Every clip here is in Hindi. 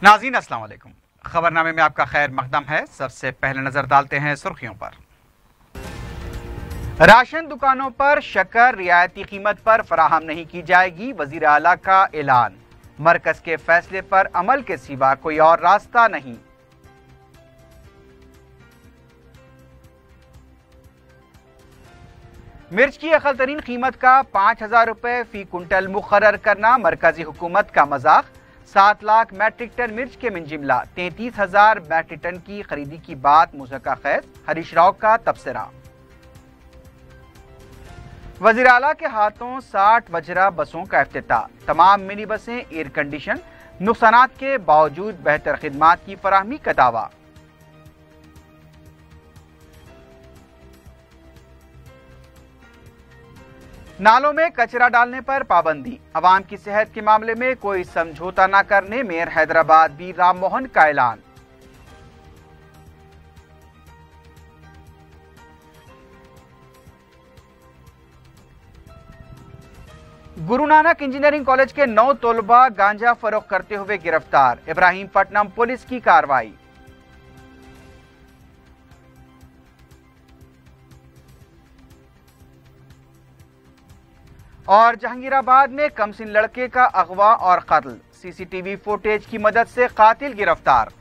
नाज़रीन अस्सलाम वालेकुम। खबरनामे में आपका खैर मकदम है। सबसे पहले नजर डालते हैं सुर्खियों पर। राशन दुकानों पर शक्कर रियायती कीमत पर फराहम नहीं की जाएगी, वजीर आला का ऐलान। मरकज के फैसले पर अमल के सिवा कोई और रास्ता नहीं। मिर्च की अकल तरीन कीमत का 5,000 रुपए फी कुंटल मुकर्रर करना मरकजी हुकूमत का मजाक। 7 लाख मैट्रिक टन मिर्च के मिंजिमला 33,000 मैट्रिक टन की खरीदी की बात मुज़क्का खैर। हरीश राव का तबसरा। वज़ीर आला के हाथों 60 वजरा बसों का इफ्तिताह। तमाम मिनी बसें एयर कंडीशन, नुकसानात के बावजूद बेहतर खिदमात की फराहमी का दावा। नालों में कचरा डालने पर पाबंदी। अवाम की सेहत के मामले में कोई समझौता न करने मेयर हैदराबाद बी राम मोहन का ऐलान। गुरु नानक इंजीनियरिंग कॉलेज के 9 तलबा गांजा फरोख्त करते हुए गिरफ्तार। इब्राहिमपट्टनम पुलिस की कार्रवाई। और जहांगीराबाद में कमसिन लड़के का अगवा और कत्ल। सीसीटीवी फुटेज की मदद से कातिल गिरफ्तार।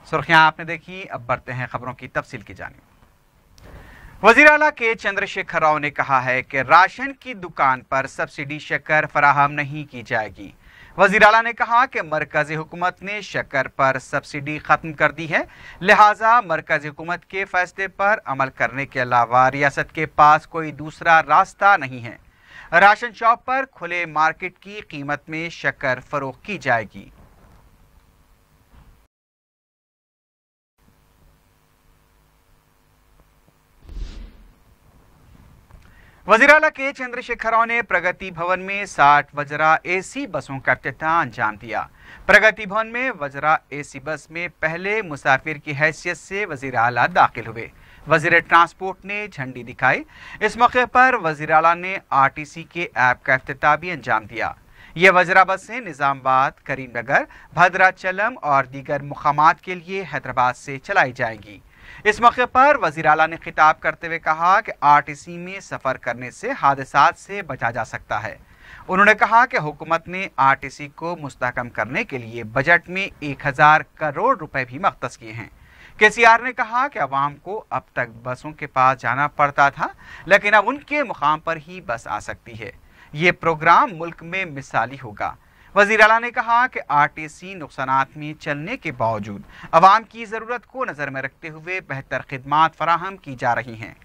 सुर्खियां आपने देखी, अब बढ़ते हैं खबरों की तफसील की जानिब। वज़ीर आला के चंद्रशेखर राव ने कहा है कि राशन की दुकान पर सब्सिडी शक्कर फराहम नहीं की जाएगी। वज़ीर आला ने कहा कि मरकज़ी हुकूमत ने शक्कर पर सब्सिडी खत्म कर दी है, लिहाजा मरकज़ी हुकूमत के फैसले पर अमल करने के अलावा रियासत के पास कोई दूसरा रास्ता नहीं है। राशन शॉप पर खुले मार्केट की कीमत में शक्कर फरोख्त की जाएगी। वज़ीर आला के चंद्रशेखर राव ने प्रगति भवन में 60 वजरा एसी बसों का इफ्तिताह अंजाम दिया। प्रगति भवन में वजरा एसी बस में पहले मुसाफिर की हैसियत से वज़ीर आला दाखिल हुए। वज़ीर ट्रांसपोर्ट ने झंडी दिखाई। इस मौके पर वज़ीर आला ने आरटीसी के ऐप का इफ्तिताह भी अंजाम दिया। ये वजरा बसें निज़ामाबाद, करीमनगर, भद्राचलम और दीगर मुकामात के लिए हैदराबाद से चलाई जाएंगी। इस मौके पर वज़ीर आला ने खिताब करते हुए कहा कि आरटीसी में सफ़र करने से हादसात से बचा जा सकता है। उन्होंने कहा कि हुकूमत ने आरटीसी को मुस्तहकम करने के लिए बजट में 1,000 करोड़ रुपए भी मख्तस किए हैं। केसीआर ने कहा कि अवाम को अब तक बसों के पास जाना पड़ता था, लेकिन अब उनके मुकाम पर ही बस आ सकती है। ये प्रोग्राम मुल्क में मिसाली होगा। वज़ीर आला ने कहा कि आरटीसी नुकसानात में चलने के बावजूद अवाम की ज़रूरत को नज़र में रखते हुए बेहतर खिदमात फराहम की जा रही हैं।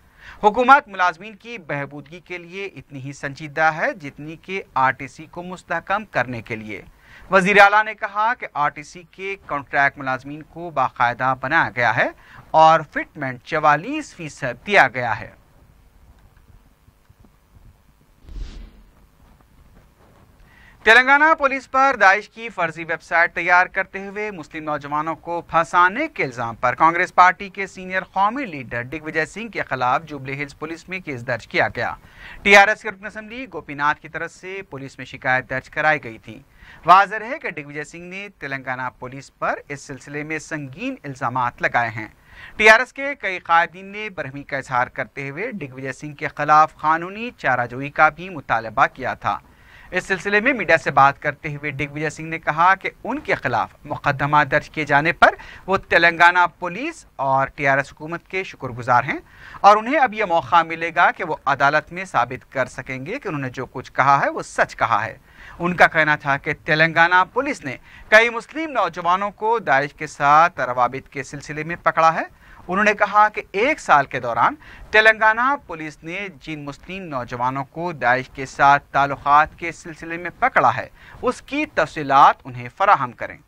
हुकूमत मुलाजमीन की बहबूदगी के लिए इतनी ही संजीदा है जितनी कि आरटीसी को मुस्तहकम करने के लिए। वज़ीर आला ने कहा कि आरटीसी के कॉन्ट्रैक्ट मुलाजमीन को बाकायदा बनाया गया है और फिटमेंट 44% दिया गया है। तेलंगाना पुलिस पर दाइश की फर्जी वेबसाइट तैयार करते हुए मुस्लिम नौजवानों को फंसाने के इल्जाम पर कांग्रेस पार्टी के सीनियर कौमी लीडर दिग्विजय सिंह के खिलाफ जुबली हिल्स पुलिस में केस दर्ज किया गया। टीआरएस के रुकन असेंबली गोपीनाथ की तरफ से पुलिस में शिकायत दर्ज कराई गई थी। वाज़ेह है कि दिग्विजय सिंह ने तेलंगाना पुलिस पर इस सिलसिले में संगीन इल्जामात लगाए हैं। टीआरएस के कई कायदीन ने बरहमी का इजहार करते हुए दिग्विजय सिंह के खिलाफ कानूनी चाराजोई का भी मुतालबा किया था। इस सिलसिले में मीडिया से बात करते हुए दिग्विजय सिंह ने कहा कि उनके खिलाफ मुकदमा दर्ज किए जाने पर वो तेलंगाना पुलिस और टीआरएस हुकूमत के शुक्रगुजार हैं और उन्हें अब यह मौका मिलेगा कि वो अदालत में साबित कर सकेंगे कि उन्होंने जो कुछ कहा है वो सच कहा है। उनका कहना था कि तेलंगाना पुलिस ने कई मुस्लिम नौजवानों को दाइश के साथ रवाबित के सिलसिले में पकड़ा है। उन्होंने कहा कि 1 साल के दौरान तेलंगाना पुलिस ने जिन मुस्लिम नौजवानों को दाइश के साथ ताल्लुकात के सिलसिले में पकड़ा है उसकी तफसीलात उन्हें फराहम करें।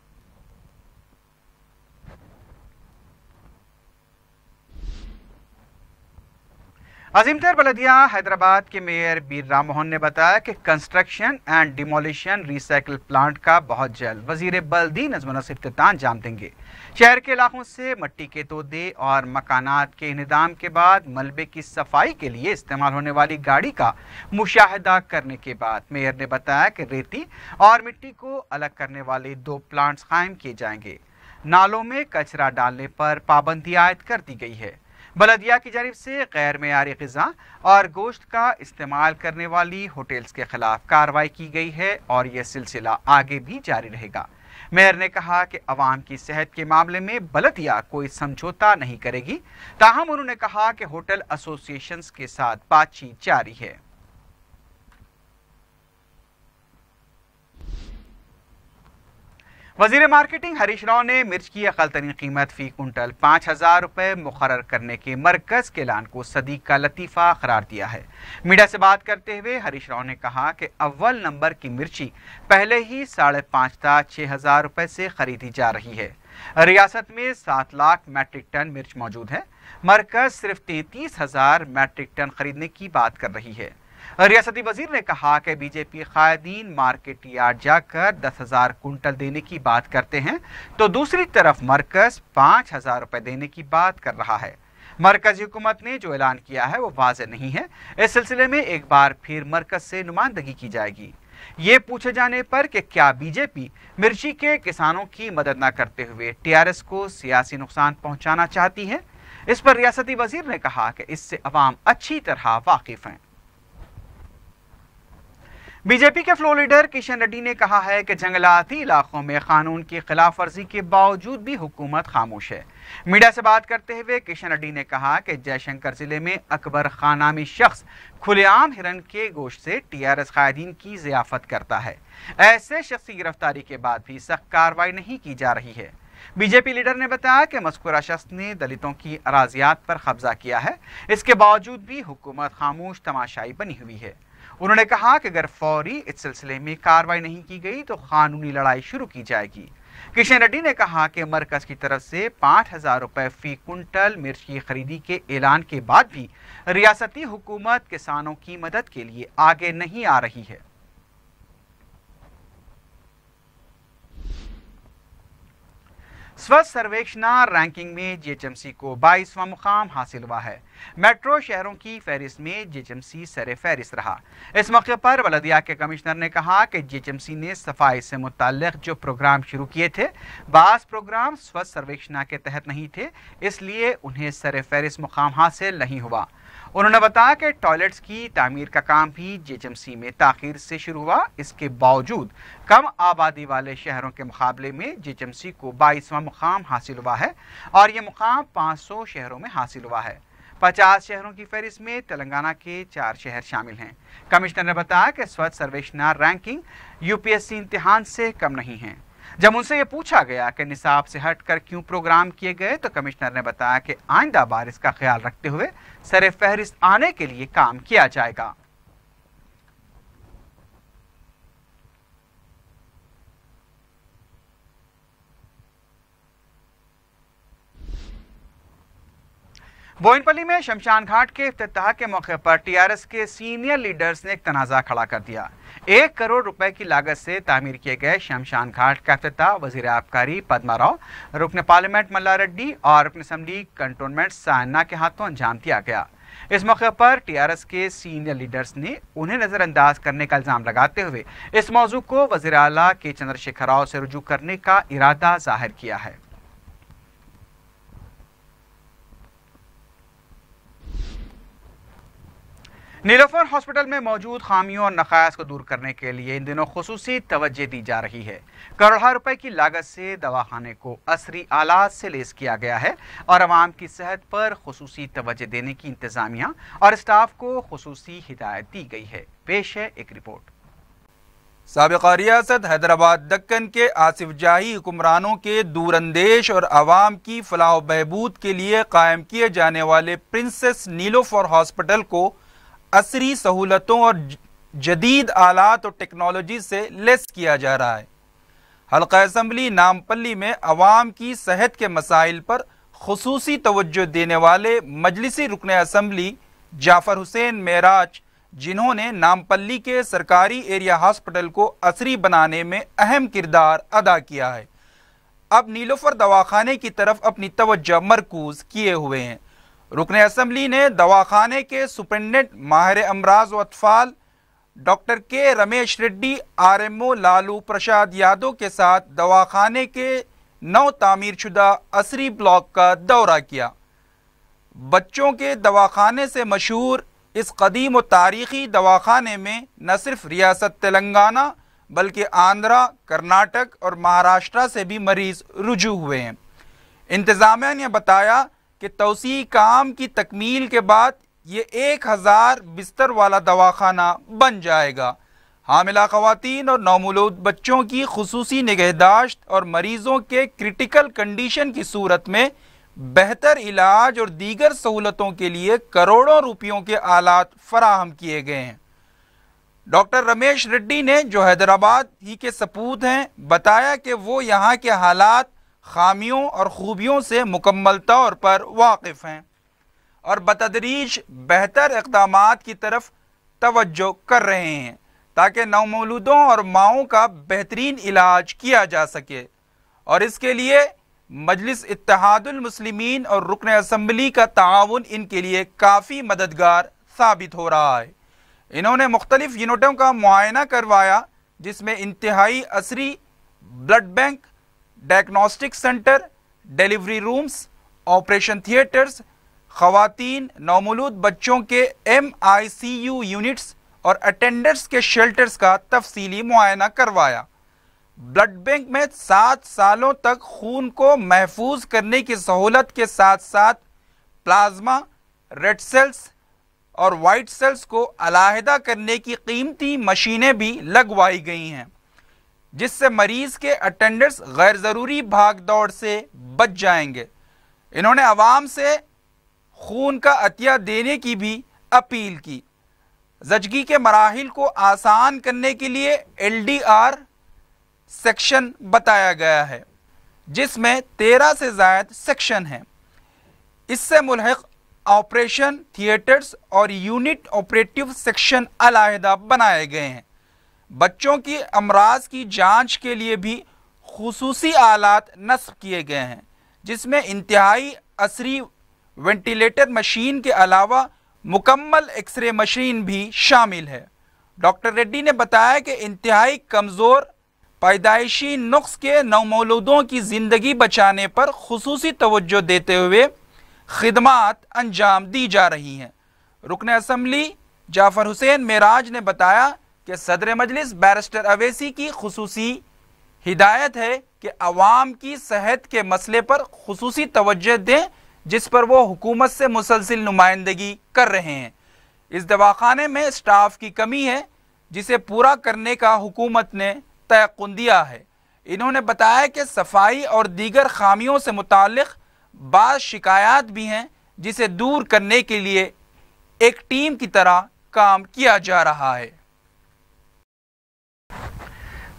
अजीमतर बलदिया हैदराबाद के मेयर बीर राम मोहन ने बताया कि construction and demolition recycle plant का बहुत जल्द वजीर बल्दी नज़्म नस्ब इफ्तिताह अंजाम देंगे। शहर के इलाकों से मिट्टी के तोदे और मकानात के इंहदाम के बाद मलबे की सफाई के लिए इस्तेमाल होने वाली गाड़ी का मुशाहिदा करने के बाद मेयर ने बताया कि रेती और मिट्टी को अलग करने वाले 2 प्लांट्स कायम किए जाएंगे। नालों में कचरा डालने पर पाबंदी आयद कर दी गई है। बलदिया की जानिब से गैर मेयारी ग़िज़ा और गोश्त का इस्तेमाल करने वाली होटल्स के खिलाफ कार्रवाई की गई है और यह सिलसिला आगे भी जारी रहेगा। मेयर ने कहा कि अवाम की सेहत के मामले में बलदिया कोई समझौता नहीं करेगी। ताहम उन्होंने कहा कि होटल एसोसिएशन के साथ बातचीत जारी है। वजीर मार्केटिंग हरीश राव ने मिर्च की अक़ल कीमत फी कुंटल 5,000 रुपये मुकर्रर करने के मरकज़ के ऐलान को सदी का लतीफ़ा करार दिया है। मीडिया से बात करते हुए हरीश राव ने कहा कि अव्वल नंबर की मिर्ची पहले ही 5,500 से 6,000 रुपये से खरीदी जा रही है। रियासत में 7 लाख मैट्रिक टन मिर्च मौजूद है। मरकज़ सिर्फ 33,000 मैट्रिक टन खरीदने की बात कर रही है। रियासती वजीर ने कहा कि बीजेपी कायदीन मार्केट यार्ड जाकर 10,000 कुंटल देने की बात करते हैं तो दूसरी तरफ मरकज 5,000 रुपए देने की बात कर रहा है। मरकजी हुकूमत ने जो ऐलान किया है वो वाज़ेह नहीं है। इस सिलसिले में एक बार फिर मरकज से नुमाइंदगी की जाएगी। ये पूछे जाने पर कि क्या बीजेपी मिर्ची के किसानों की मदद न करते हुए टीआरएस को सियासी नुकसान पहुंचाना चाहती है, इस पर रियासती वजीर ने कहा कि इससे अवाम अच्छी तरह वाकिफ हैं। बीजेपी के फ्लोर लीडर किशन रेड्डी ने कहा है कि जंगलाती इलाकों में कानून की खिलाफ वर्जी के बावजूद भी हुकूमत खामोश है। मीडिया से बात करते हुए किशन रेड्डी ने कहा कि जयशंकर जिले में अकबर खान नामी शख्स खुलेआम हिरन के गोश्त से टीआरएस कायदीन की जियाफत करता है। ऐसे शख्स की गिरफ्तारी के बाद भी सख्त कार्रवाई नहीं की जा रही है। बीजेपी लीडर ने बताया कि मज़कूरा शख्स ने दलितों की अराजियात पर कब्जा किया है। इसके बावजूद भी हुकूमत खामोश तमाशाई बनी हुई है। उन्होंने कहा कि अगर फौरी इस सिलसिले में कार्रवाई नहीं की गई तो कानूनी लड़ाई शुरू की जाएगी। किशन रेड्डी ने कहा कि मरकज की तरफ से 5,000 रुपए फी कुंटल मिर्च की खरीदी के ऐलान के बाद भी रियासती हुकूमत किसानों की मदद के लिए आगे नहीं आ रही है। स्वच्छ सर्वेक्षण रैंकिंग में जीएचएमसी को 22वां मुकाम हासिल हुआ है। मेट्रो शहरों की फहरिस्त में जीएचएमसी सरे फहरिस्त रहा। इस मौके पर बलदिया के कमिश्नर ने कहा कि जीएचएमसी ने सफाई से मुताल्लिक जो प्रोग्राम शुरू किए थे, बास प्रोग्राम स्वच्छ सर्वेक्षण के तहत नहीं थे, इसलिए उन्हें सरे फहरिस्त मुकाम हासिल नहीं हुआ। उन्होंने बताया कि टॉयलेट्स की तामीर का काम भी जीएचएमसी में ताखीर से शुरू हुआ। इसके बावजूद कम आबादी वाले शहरों के मुकाबले में जीएचएमसी को 22वां मुकाम हासिल हुआ है और ये मुकाम 500 शहरों में हासिल हुआ है। 50 शहरों की फहरिस्त में तेलंगाना के 4 शहर शामिल हैं। कमिश्नर ने बताया कि स्वच्छ सर्वेक्षण रैंकिंग यूपीएससी इम्तिहान से कम नहीं है। जब उनसे ये पूछा गया कि निसाब से हटकर क्यों प्रोग्राम किए गए तो कमिश्नर ने बताया कि आइंदा बार इसका ख्याल रखते हुए सरे फहरिस्त आने के लिए काम किया जाएगा। बोयनपल्ली में शमशान घाट के इफ्तिताह के मौके पर टीआरएस के सीनियर लीडर्स ने एक तनाज़ा खड़ा कर दिया। 1 करोड़ रुपए की लागत से तामीर किए गए शमशान घाट का इफ्तिताह वज़ीर आबकारी पद्मा राव, रुकन पार्लियामेंट मल्ला रेड्डी और रुकन असम्बली कंटोनमेंट सायना के हाथों अंजाम दिया गया। इस मौके पर टीआरएस के सीनियर लीडर्स ने उन्हें नज़रअंदाज करने का इल्ज़ाम लगाते हुए इस मौजू को वज़ीर आला के चंद्रशेखर राव से रुजू करने का इरादा जाहिर किया है। नीलोफर हॉस्पिटल में मौजूद खामियों और नक़ाइस को दूर करने के लिए इन दिनों खुसूसी तवज्जो दी जा रही है। करोड़ों रुपए की लागत से दवाखाने को असरी आलात से लैस किया गया है और आवाम की सेहत पर खुसूसी तवज्जो देने की इंतजामिया और स्टाफ को खुसूसी हिदायत दी गई है। पेश है एक रिपोर्ट। साबिक़ा रियासत हैदराबाद दक्कन के आसिफ जाही हुक्मरानों के दूरंदेश और आवाम की फलाह व बहबूद के लिए कायम किए जाने वाले प्रिंसेस नीलोफर हॉस्पिटल को असरी सहूलतों और जदीद आलात और टेक्नोलॉजी से लैस किया जा रहा है। हल्का असम्बली नामपल्ली में अवाम की सेहत के मसाइल पर खुसूसी तवज्जो देने वाले मजलिसी रुकन असम्बली जाफर हुसैन मेराज, जिन्होंने नामपल्ली के सरकारी एरिया हॉस्पिटल को असरी बनाने में अहम किरदार अदा किया है, अब नीलोफर दवाखाने की तरफ अपनी तवज्जो मरकूज किए हुए हैं। रुकने असम्बली ने दवाखाने के सुपरिटेंडेंट माहिर अमराज व अतफाल डॉक्टर के रमेश रेड्डी, RMO लालू प्रसाद यादव के साथ दवाखाने के नौ तामीर शुदा असरी ब्लॉक का दौरा किया। बच्चों के दवाखाने से मशहूर इस कदीम व तारीख़ी दवाखाने में न सिर्फ रियासत तेलंगाना बल्कि आंध्रा, कर्नाटक और महाराष्ट्र से भी मरीज़ रुजू हुए हैं। इंतज़ामिया ने बताया कि तौसी काम की तकमील के बाद ये 1000 बिस्तर वाला दवाखाना बन जाएगा। हामिला ख़वातीन और नौमौलूद बच्चों की खुसूसी निगहदाश्त और मरीज़ों के क्रिटिकल कंडीशन की सूरत में बेहतर इलाज और दीगर सहूलतों के लिए करोड़ों रुपयों के आलात फराहम किए गए हैं। डॉक्टर रमेश रेड्डी ने, जो हैदराबाद ही के सपूत हैं, बताया कि वो यहाँ के हालात, खामियों और खूबियों से मुकम्मल तौर पर वाकिफ़ हैं और बतदरीज बेहतर इक़दामात की तरफ तवज्जो कर रहे हैं ताकि नौमौलूदों और माओं का बेहतरीन इलाज किया जा सके। और इसके लिए मजलिस इत्तेहादुल मुस्लिमीन और रुकन असम्बली का ताआवुन इनके लिए काफ़ी मददगार साबित हो रहा है। इन्होंने मुख्तलिफ यूनिटों का मुआयना करवाया, जिसमें इंतहाई असरी blood bank, diagnostic centre, delivery rooms, operation theatres, ख़वातीन नौमौलूद बच्चों के MICU यूनिट्स और अटेंडेंट्स के शेल्टर्स का तफसीली मुआयना करवाया। ब्लड बैंक में 7 सालों तक खून को महफूज करने की सहूलत के साथ साथ प्लाज्मा, रेड सेल्स और वाइट सेल्स को अलहदा करने की कीमती मशीनें भी लगवाई गई हैं, जिससे मरीज़ के अटेंडेंट्स गैर ज़रूरी भाग दौड़ से बच जाएंगे। इन्होंने आवाम से खून का अतिया देने की भी अपील की। ज़चगी के मराहिल को आसान करने के लिए LDR सेक्शन बताया गया है, जिसमें 13 से ज़ायद सेक्शन हैं। इससे मुल्हिक़ ऑपरेशन थिएटर्स और यूनिट ऑपरेटिव सेक्शन अलहदा बनाए गए हैं। बच्चों की अमराज की जांच के लिए भी खुसूसी आलात नस्ब किए गए हैं, जिसमें इंतहाई असरी वेंटिलेटर मशीन के अलावा मुकम्मल एक्सरे मशीन भी शामिल है। डॉक्टर रेड्डी ने बताया कि इंतहाई कमज़ोर पैदाइशी नुक्स के नौमौलूदों की ज़िंदगी बचाने पर खुसूसी तवज्जो देते हुए खिदमात अंजाम दी जा रही हैं। रुकन असम्बली जाफर हुसैन मेराज ने बताया कि सदर मजलिस बैरिस्टर अवैसी की खुसूसी हिदायत है कि अवाम की सेहत के मसले पर खुसूसी तवज्जो दें, जिस पर वो हुकूमत से मुसलसिल नुमाइंदगी कर रहे हैं। इस दवाखाने में स्टाफ की कमी है, जिसे पूरा करने का हुकूमत ने तयक़ुन दिया है। इन्होंने बताया कि सफाई और दीगर खामियों से मुताल्लिक़ बाज़ शिकायत भी हैं, जिसे दूर करने के लिए एक टीम की तरह काम किया जा रहा है।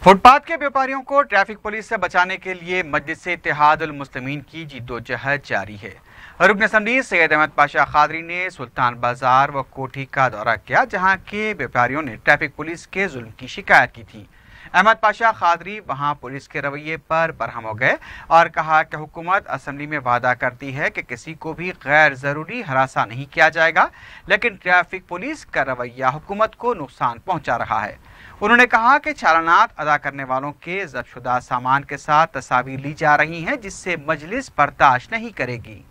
फुटपाथ के व्यापारियों को ट्रैफिक पुलिस से बचाने के लिए मजलिस इत्तेहादुल मुस्लिमीन की जिद्दोजहद जारी है। रुकन असम्बली सैयद अहमद पाशा खादरी ने सुल्तान बाजार व कोठी का दौरा किया, जहां के व्यापारियों ने ट्रैफिक पुलिस के जुल्म की शिकायत की थी। अहमद पाशा खादरी वहां पुलिस के रवैये पर बरहम हो गए और कहा कि हुकूमत असम्बली में वादा करती है कि किसी को भी गैर ज़रूरी हरासा नहीं किया जाएगा, लेकिन ट्रैफिक पुलिस का रवैया हुकूमत को नुकसान पहुंचा रहा है। उन्होंने कहा कि चालानात अदा करने वालों के ज़ब्तशुदा सामान के साथ तस्वीर ली जा रही हैं, जिससे मजलिस बर्दाश्त नहीं करेगी।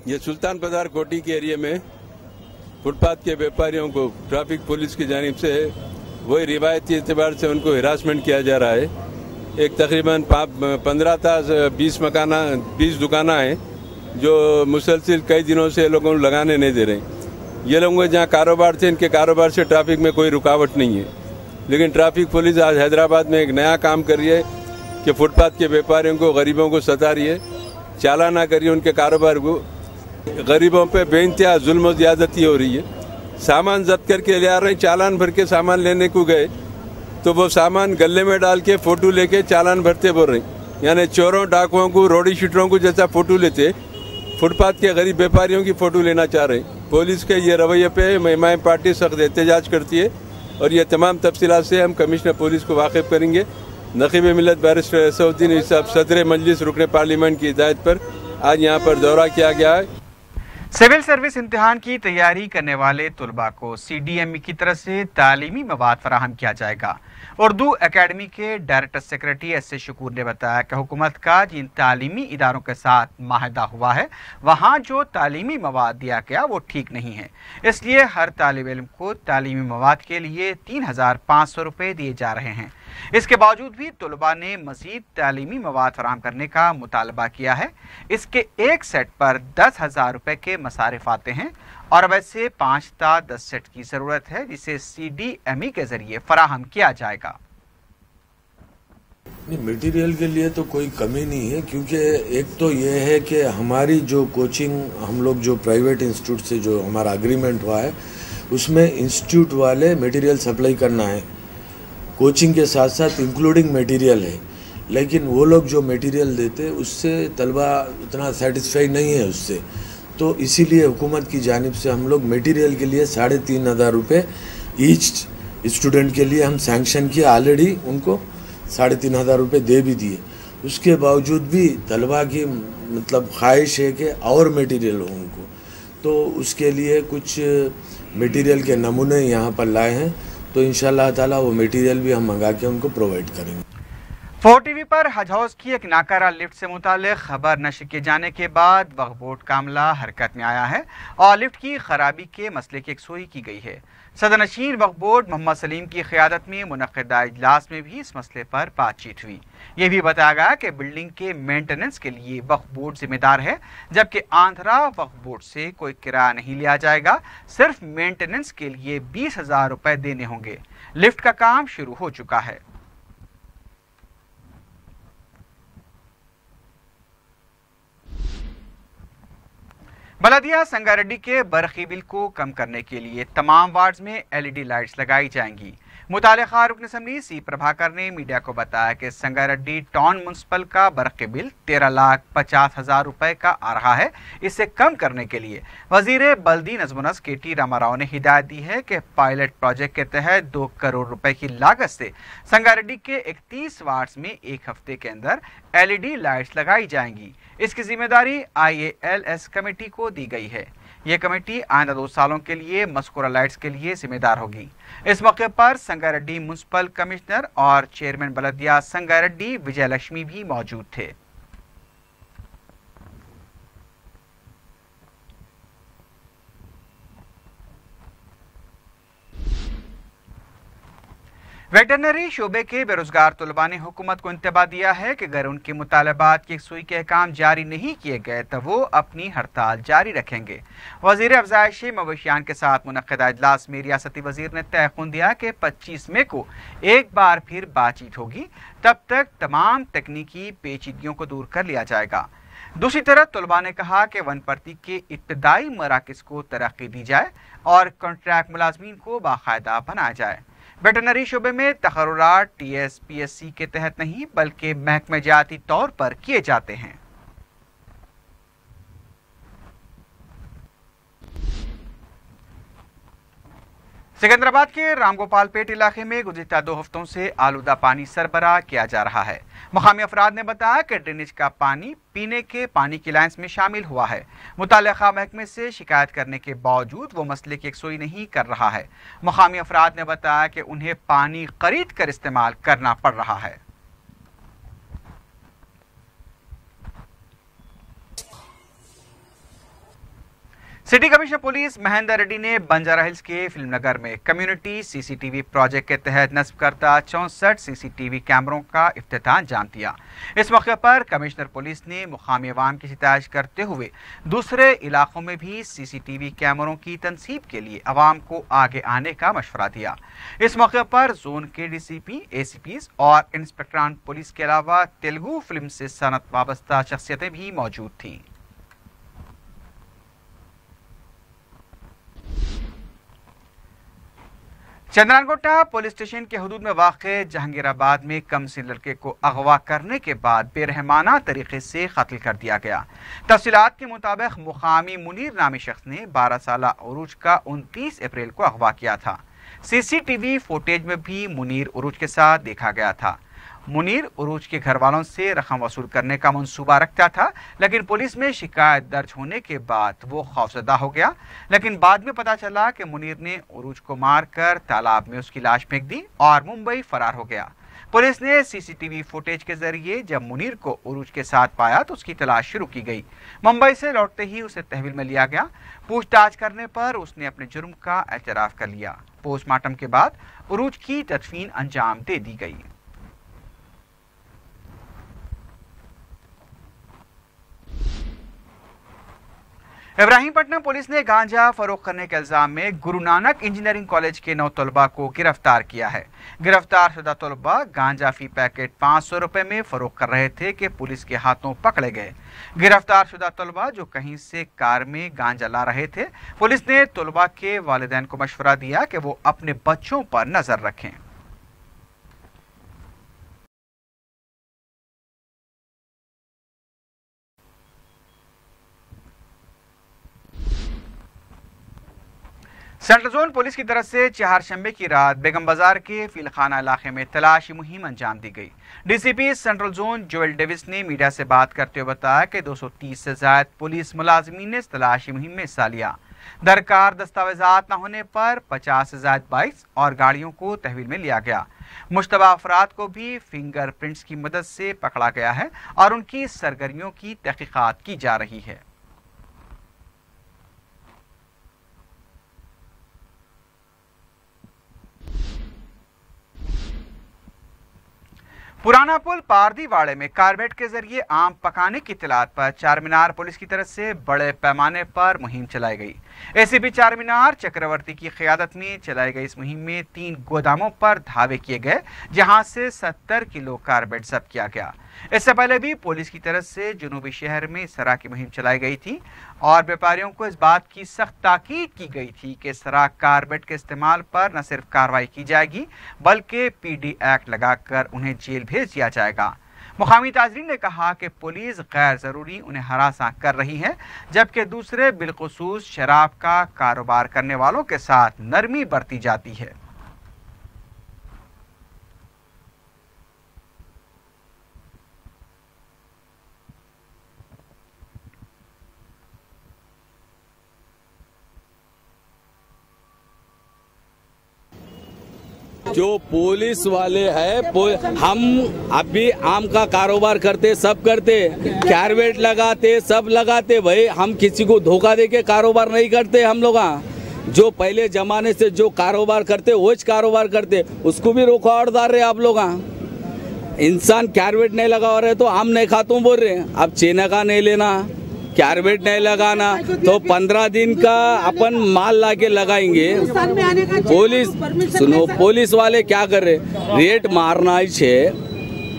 ये सुल्तान बाजार कोठी के एरिया में फुटपाथ के व्यापारियों को ट्रैफिक पुलिस की जानिब से वही रिवायती एतबार से उनको हिरासमेंट किया जा रहा है। एक तकरीबन 15 था 20 दुकाना हैं जो मुसलसिल कई दिनों से लोगों को लगाने नहीं दे रहे। ये लोगों के जहाँ कारोबार थे, इनके कारोबार से ट्रैफिक में कोई रुकावट नहीं है, लेकिन ट्रैफिक पुलिस आज हैदराबाद में एक नया काम कर रही है कि फुटपाथ के व्यापारियों को, गरीबों को सता रही है, चालाना करिए उनके कारोबार को। गरीबों पे बेइंतहा जुल्म और ज़्यादती हो रही है। सामान जब्त करके ले आ रहे हैं, चालान भर के सामान लेने को गए तो वो सामान गले में डाल के फ़ोटो लेके चालान भरते बोल रहे हैं। यानी चोरों डाकुओं को रोडी शूटरों को जैसा फोटो लेते, फुटपाथ के गरीब व्यापारियों की फ़ोटो लेना चाह रहे हैं। पुलिस के ये रवैये पे महिमाएं पार्टी सख्त एहतजाज करती है और ये तमाम तफसीलात से हम कमिश्नर पुलिस को वाकिफ करेंगे। नकीब मिल्लत बैरिस्टर असदुद्दीन साहब सदर मजलिस रुकन पार्लियामेंट की हिदायत पर आज यहाँ पर दौरा किया गया है। सिविल सर्विस इम्तिहान की तैयारी करने वाले तुलबा को CDME की तरफ से तालीमी मवाद फराहम किया जाएगा। उर्दू एकेडमी के डायरेक्टर सेक्रेटरी SS शकूर ने बताया कि हुकूमत का जिन तालीमी इदारों के साथ माहिदा हुआ है वहाँ जो तालीमी मवाद दिया गया वो ठीक नहीं है, इसलिए हर तालिब इल्म को तालीमी मवाद के लिए 3,500 रुपये दिए जा रहे हैं। इसके बावजूद भी तुलबा ने मज़ीद तालीमी मवाद फराहम करने का मुतालबा किया है। इसके एक सेट पर 10,000 रुपये के मसारिफ आते हैं और वैसे 5 ता 10 सेट की ज़रूरत है जिसे CDME के ज़रिए फराहम किया जाएगा। मटेरियल के लिए तो कोई कमी नहीं है, क्योंकि एक तो ये है कि हमारी जो कोचिंग हम लोग जो प्राइवेट इंस्टीट्यूट से जो हमारा अग्रीमेंट हुआ है उसमें इंस्टीट्यूट वाले मटेरियल सप्लाई करना है, कोचिंग के साथ साथ इंक्लूडिंग मटेरियल है, लेकिन वो लोग जो मटेरियल देते उससे तलबा उतना सेटिस्फाई नहीं है उससे, तो इसीलिए हुकूमत की जानिब से हम लोग मटेरियल के लिए 3,500 रुपये ईच स्टूडेंट के लिए हम सैंक्शन किए, ऑलरेडी उनको 3,500 रुपये दे भी दिए। उसके बावजूद भी तलबा की मतलब ख्वाहिश है कि और मटेरियल हो उनको, तो उसके लिए कुछ मटेरियल के नमूने यहाँ पर लाए हैं, तो इंशाअल्लाह ताला वो मटेरियल भी हम मंगा के उनको प्रोवाइड करेंगे। 4TV पर हज हाउस की एक नाकारा लिफ्ट से मुतालिक खबर नशर किए जाने के बाद वक्फ बोर्ड का अमला हरकत में आया है और लिफ्ट की खराबी के मसले की यकसुई की गई है। सदरनशीन वक्फ बोर्ड मोहम्मद सलीम की क़ियादत में मुनक़्क़दा इजलास में भी इस मसले पर बातचीत हुई। ये भी बताया गया कि बिल्डिंग के मेंटेनेंस के लिए वक्फ बोर्ड जिम्मेदार है, जबकि आंध्रा वक्फ बोर्ड से कोई किराया नहीं लिया जाएगा, सिर्फ मेंटेनेंस के लिए 20,000 रुपये देने होंगे। लिफ्ट का काम शुरू हो चुका है। बलदिया संगारेड्डी के बरखी बिल को कम करने के लिए तमाम वार्ड्स में LED लाइट्स लगाई जाएंगी। मुतालिका रुकन असम्बली C प्रभाकर ने मीडिया को बताया कि संगारेड्डी टाउन म्युनिसिपल का बरखी बिल 13,50,000 रुपए का आ रहा है। इसे कम करने के लिए वजीर बल्दी नज़्म-ओ-नस्क KT रामाराव ने हिदायत दी है कि पायलट प्रोजेक्ट के तहत 2 करोड़ रुपए की लागत से संगारेड्डी के 31 वार्ड्स में एक हफ्ते के अंदर LED लाइट्स लगाई जाएंगी। इसकी जिम्मेदारी IALS कमेटी को दी गई है। ये कमेटी आइंदा 2 सालों के लिए मस्कुरा लाइट्स के लिए जिम्मेदार होगी। इस मौके पर संगारेड्डी म्युनिसिपल कमिश्नर और चेयरमैन बलदिया संगारेड्डी विजय लक्ष्मी भी मौजूद थे। वेटरनरी शोबे के बेरोजगार तलबा ने हुकूमत को इंतबाह दिया है कि अगर उनके मुतालबात की यकसुई के अहकाम जारी नहीं किए गए तो वो अपनी हड़ताल जारी रखेंगे। वजीर अफजाइश मवेशियान के साथ मुनक़्क़दा इजलास में रियासती वजीर ने तयक़ुन दिया कि 25 मई को एक बार फिर बातचीत होगी, तब तक तमाम तकनीकी पेचीदगियों को दूर कर लिया जाएगा। दूसरी तरफ तलबा ने कहा कि वन भर्ती के इब्तदाई मराकज़ को तरक्की दी जाए और कॉन्ट्रैक्ट मुलाजमीन को बाकायदा बनाया जाए। वेटरनरी शोबे में तकर्रुरात TSPSC के तहत नहीं बल्कि महकमेजाती तौर पर किए जाते हैं। सिकंदराबाद के रामगोपालपेट इलाके में गुज़िश्ता 2 हफ्तों से आलूदा पानी सरबराह किया जा रहा है। मुकामी अफराद ने बताया कि ड्रेनेज का पानी पीने के पानी की लाइन्स में शामिल हुआ है। मुताल्लिक़ा महकमे से शिकायत करने के बावजूद वो मसले की यकसुई नहीं कर रहा है। मुकामी अफराद ने बताया कि उन्हें पानी खरीद कर इस्तेमाल करना पड़ रहा है। City commissioner police Mahendra Reddy ने बंजारा हिल्स के फिल्मनगर में कम्युनिटी CCTV प्रोजेक्ट के तहत नस्ब करता 64 CCTV कैमरों का इफ्तिताह अंजाम दिया। इस मौके पर कमिश्नर पुलिस ने मुकामी अवाम की शिकायत करते हुए दूसरे इलाकों में भी CCTV कैमरों की तनसीब के लिए अवाम को आगे आने का मशवरा दिया। इस मौके पर जोन के DCP, ACPs और इंस्पेक्टरान पुलिस के अलावा तेलुगु फिल्म से सनत वाबस्ता शख्सियतें भी मौजूद थीं। चंद्रानगोटा पुलिस स्टेशन के हदूद में वाक़े जहांगीराबाद में कमसिन लड़के को अगवा करने के बाद बेरहमाना तरीके से कत्ल कर दिया गया। तफसीलात के मुताबिक मुकामी मुनीर नामी शख्स ने 12 साल उरूज का 29 अप्रैल को अगवा किया था। CCTV फुटेज में भी मुनीर उरूज के साथ देखा गया था। मुनीर उरूज के घर वालों से रकम वसूल करने का मंसूबा रखता था, लेकिन पुलिस में शिकायत दर्ज होने के बाद वो खौफजदा हो गया। लेकिन बाद में पता चला कि मुनीर ने उरूज को मारकर तालाब में उसकी लाश फेंक दी और मुंबई फरार हो गया। पुलिस ने CCTV फुटेज के जरिए जब मुनीर को उरूज के साथ पाया तो उसकी तलाश शुरू की गई। मुंबई से लौटते ही उसे तहवील में लिया गया। पूछताछ करने पर उसने अपने जुर्म का एतराफ़ कर लिया। पोस्टमार्टम के बाद उरूज की तदफीन अंजाम दे दी गई। इब्राहिमपट्टनम पुलिस ने गांजा फरोख्त करने के इल्जाम में गुरु नानक इंजीनियरिंग कॉलेज के 9 तलबा को गिरफ्तार किया है। गिरफ्तार शुदा तलबा गांजा फी पैकेट 500 रुपए में फरोख्त कर रहे थे कि पुलिस के हाथों पकड़े गए। गिरफ्तार शुदा तलबा जो कहीं से कार में गांजा ला रहे थे, पुलिस ने तलबा के वालिदैन को मशवरा दिया कि वो अपने बच्चों पर नजर रखें। सेंट्रल जोन पुलिस की तरफ से चारशंबे की रात बेगम बाजार के फिलखाना इलाके में तलाशी मुहिम अंजाम दी गई। DCP central zone Joel Davies ने मीडिया से बात करते हुए बताया कि 230 से ज्यादा पुलिस मुलाजमीन ने तलाशी मुहिम में हिस्सा लिया। दरकार दस्तावेजात न होने पर 50 से ज्यादा बाइक्स और गाड़ियों को तहवील में लिया गया। मुश्तबा अफराद को भी फिंगरप्रिंट्स की मदद से पकड़ा गया है और उनकी सरगर्मियों की तहकीकात की जा रही है। पुराना पुल पारदीवाड़े में कारबेट के जरिए आम पकाने की इत्तलात पर चारमीनार पुलिस की तरफ से बड़े पैमाने पर मुहिम चलाई गई। ACP चारमीनार चक्रवर्ती की क़यादत में चलाई गई इस मुहिम में 3 गोदामों पर धावे किए गए, जहां से 70 किलो कारबेट जब्त किया गया। इससे पहले भी पुलिस की तरफ से जुनूबी शहर में इस तरह की मुहिम चलाई गई थी और व्यापारियों को इस बात की सख्त ताकीद की गई थी कि इस तरह कारबेट के इस्तेमाल पर न सिर्फ कार्रवाई की जाएगी बल्कि PD एक्ट लगाकर उन्हें जेल भेज दिया जाएगा। मुकामी ताजरीन ने कहा कि पुलिस गैर जरूरी उन्हें हरासा कर रही है, जबकि दूसरे बिलखुसूस शराब का कारोबार करने वालों के साथ नरमी बरती जाती है। जो पुलिस वाले हैं, हम अभी आम का कारोबार करते, सब करते, कारबेट लगाते, सब लगाते भाई। हम किसी को धोखा दे के कारोबार नहीं करते। हम लोग जो पहले जमाने से जो कारोबार करते वो कारोबार करते, उसको भी रोका और डाल रहे आप लोग। इंसान कारबेट नहीं लगा रहे तो आम नहीं खाता बोल रहे। अब चेना का नहीं लेना, कारबेट नहीं लगाना तो 15 दिन का अपन माल लाके लगाएंगे। पुलिस वाले क्या कर रहे, रेट मारना ही छे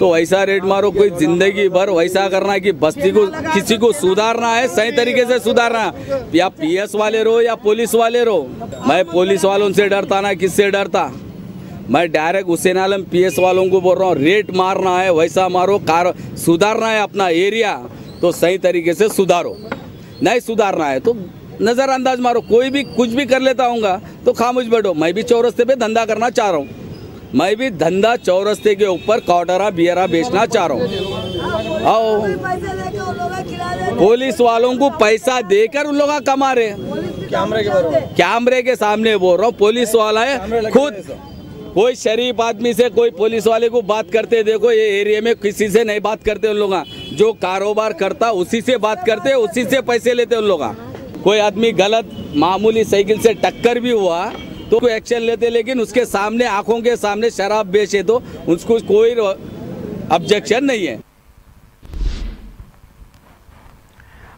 तो वैसा रेट मारो। कोई जिंदगी भर वैसा करना है कि बस्ती को किसी को सुधारना है, सही तरीके से सुधारना, या PS वाले रहो या पुलिस वाले रहो। मैं पुलिस वालों से डरता ना, किससे डरता। मैं डायरेक्ट हुसैन आलम PS वालों को बोल रहा हूँ, रेट मारना है वैसा मारो, सुधारना है अपना एरिया तो सही तरीके से सुधारो, नहीं सुधारना है तो नजरअंदाज मारो। कोई भी कुछ भी कर लेता हूँगा तो खामोश बैठो। मैं भी चौरस्ते पे धंधा करना चाह रहा हूँ, मैं भी धंधा चौरस्ते के ऊपर कॉटरा बियरा बेचना चाह रहा हूँ। आओ, पुलिस वालों को पैसा देकर उन लोग कमा रहे। कैमरे के सामने बोल रहा हूँ, पुलिस वाला है खुद। कोई शरीफ आदमी से कोई पुलिस वाले को बात करते देखो, ये एरिया में किसी से नहीं बात करते उन लोग। जो कारोबार करता उसी से बात करते, उसी से पैसे लेते उन लोग। कोई आदमी गलत मामूली साइकिल से टक्कर भी हुआ तो कोई एक्शन लेते, लेकिन उसके सामने आंखों के सामने शराब बेचे तो उसको कोई ऑब्जेक्शन नहीं है।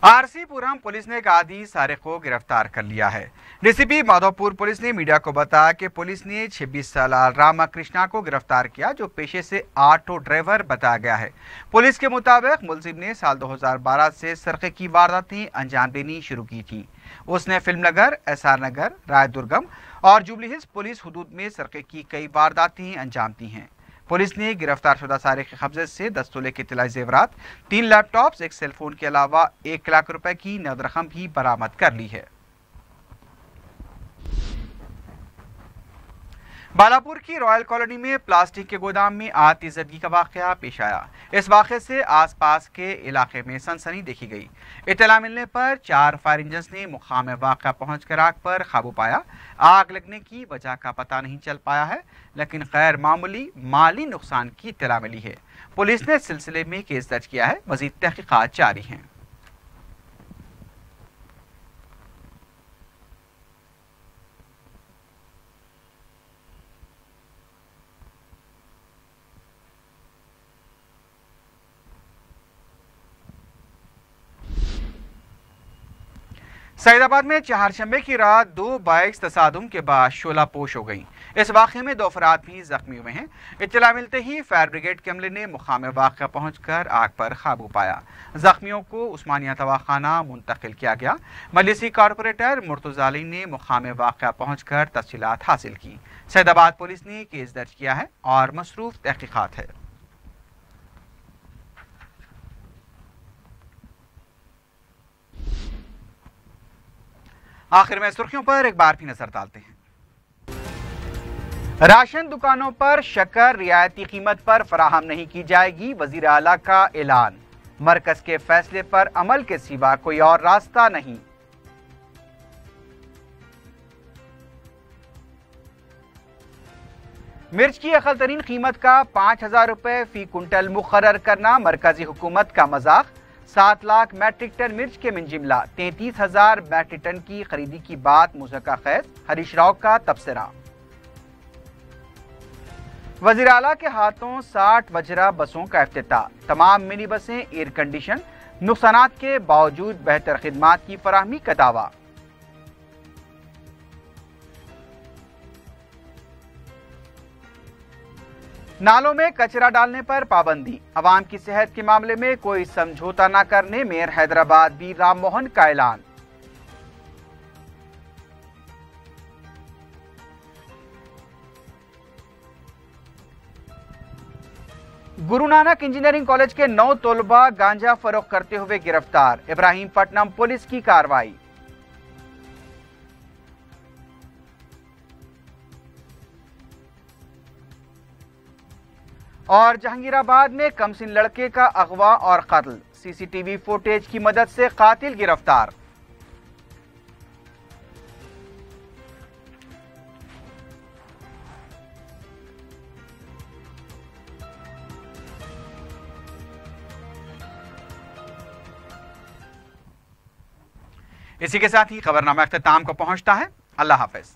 RC-पुरम पुलिस ने एक आधी सारिक को गिरफ्तार कर लिया है। DCP माधोपुर पुलिस ने मीडिया को बताया कि पुलिस ने 26 साल रामाकृष्णा को गिरफ्तार किया, जो पेशे से ऑटो ड्राइवर बताया गया है। पुलिस के मुताबिक मुलजिम ने साल 2012 से सरके की वारदातें अंजाम देनी शुरू की थी। उसने फिल्म नगर, SR नगर, राय दुर्गम और जुबली हिल्स पुलिस हुदूद में सरके की कई वारदातें अंजाम दी हैं। पुलिस ने गिरफ्तार शुदा सारिक के कब्जे से 10 तोले के तिलाई जेवरात, 3 लैपटॉप्स, 1 सेलफोन के अलावा 1 लाख रुपए की नकद रकम भी बरामद कर ली है। बालापुर की रॉयल कॉलोनी में प्लास्टिक के गोदाम में आतिशबाजी का वाकया पेश आया। इस वाक़े से आसपास के इलाके में सनसनी देखी गई। इत्तला मिलने पर 4 फायर इंजन्स ने मुकाम वाक़या पहुंचकर आग पर काबू पाया। आग लगने की वजह का पता नहीं चल पाया है, लेकिन गैर मामूली माली नुकसान की इत्तला मिली है। पुलिस ने इस सिलसिले में केस दर्ज किया है। मज़ीद तहकीकात जारी हैं। सईदाबाद में चारशंबे की रात 2 बाइक्स तसादुम के बाद शोलापोश हो गईं। इस वाक़े में 2 अफराद भी जख्मी हुए हैं। इत्तला मिलते ही फायर ब्रिगेड के अमले ने मुकाम वाक़या पहुंचकर आग पर काबू पाया। जख्मियों को उस्मानिया दवाखाना मुंतकिल किया गया। मजलिसी कारपोरेटर मुर्तज़ा अली ने मुकाम वाक़या पहुंचकर तफसीलात हासिल की। सईदाबाद पुलिस ने केस दर्ज किया है और मसरूफ तहकीकात है। आखिर में सुर्खियों पर एक बार भी नजर डालते हैं। राशन दुकानों पर शक्कर रियायती कीमत पर फराहम नहीं की जाएगी, वजीर आला का ऐलान। मरकज के फैसले पर अमल के सिवा कोई और रास्ता नहीं। मिर्च की अकल तरीन कीमत का 5,000 रुपए फी कुंटल मुकर्रर करना मरकजी हुकूमत का मजाक। 7 लाख मैट्रिक टन मिर्च के मिनजिमला 33,000 मैट्रिक टन की खरीदी की बात मुज़क्का खैर। हरीश राव का तबसरा। वज़ीर आला के हाथों 60 वजरा बसों का इफ्तिताह। तमाम मिनी बसें एयर कंडीशन, नुकसानात के बावजूद बेहतर खिदमात की फराहमी का दावा। नालों में कचरा डालने पर पाबंदी। अवाम की सेहत के मामले में कोई समझौता न करने मेयर हैदराबाद बी राम मोहन का ऐलान। गुरु नानक इंजीनियरिंग कॉलेज के 9 तलबा गांजा फरोख्त करते हुए गिरफ्तार। इब्राहिमपट्टनम पुलिस की कार्रवाई। और जहांगीराबाद में कमसिन लड़के का अगवा और कत्ल। सीसीटीवी फुटेज की मदद से कातिल गिरफ्तार। इसी के साथ ही खबरनामा अख्ताम को पहुंचता है। अल्लाह हाफिज।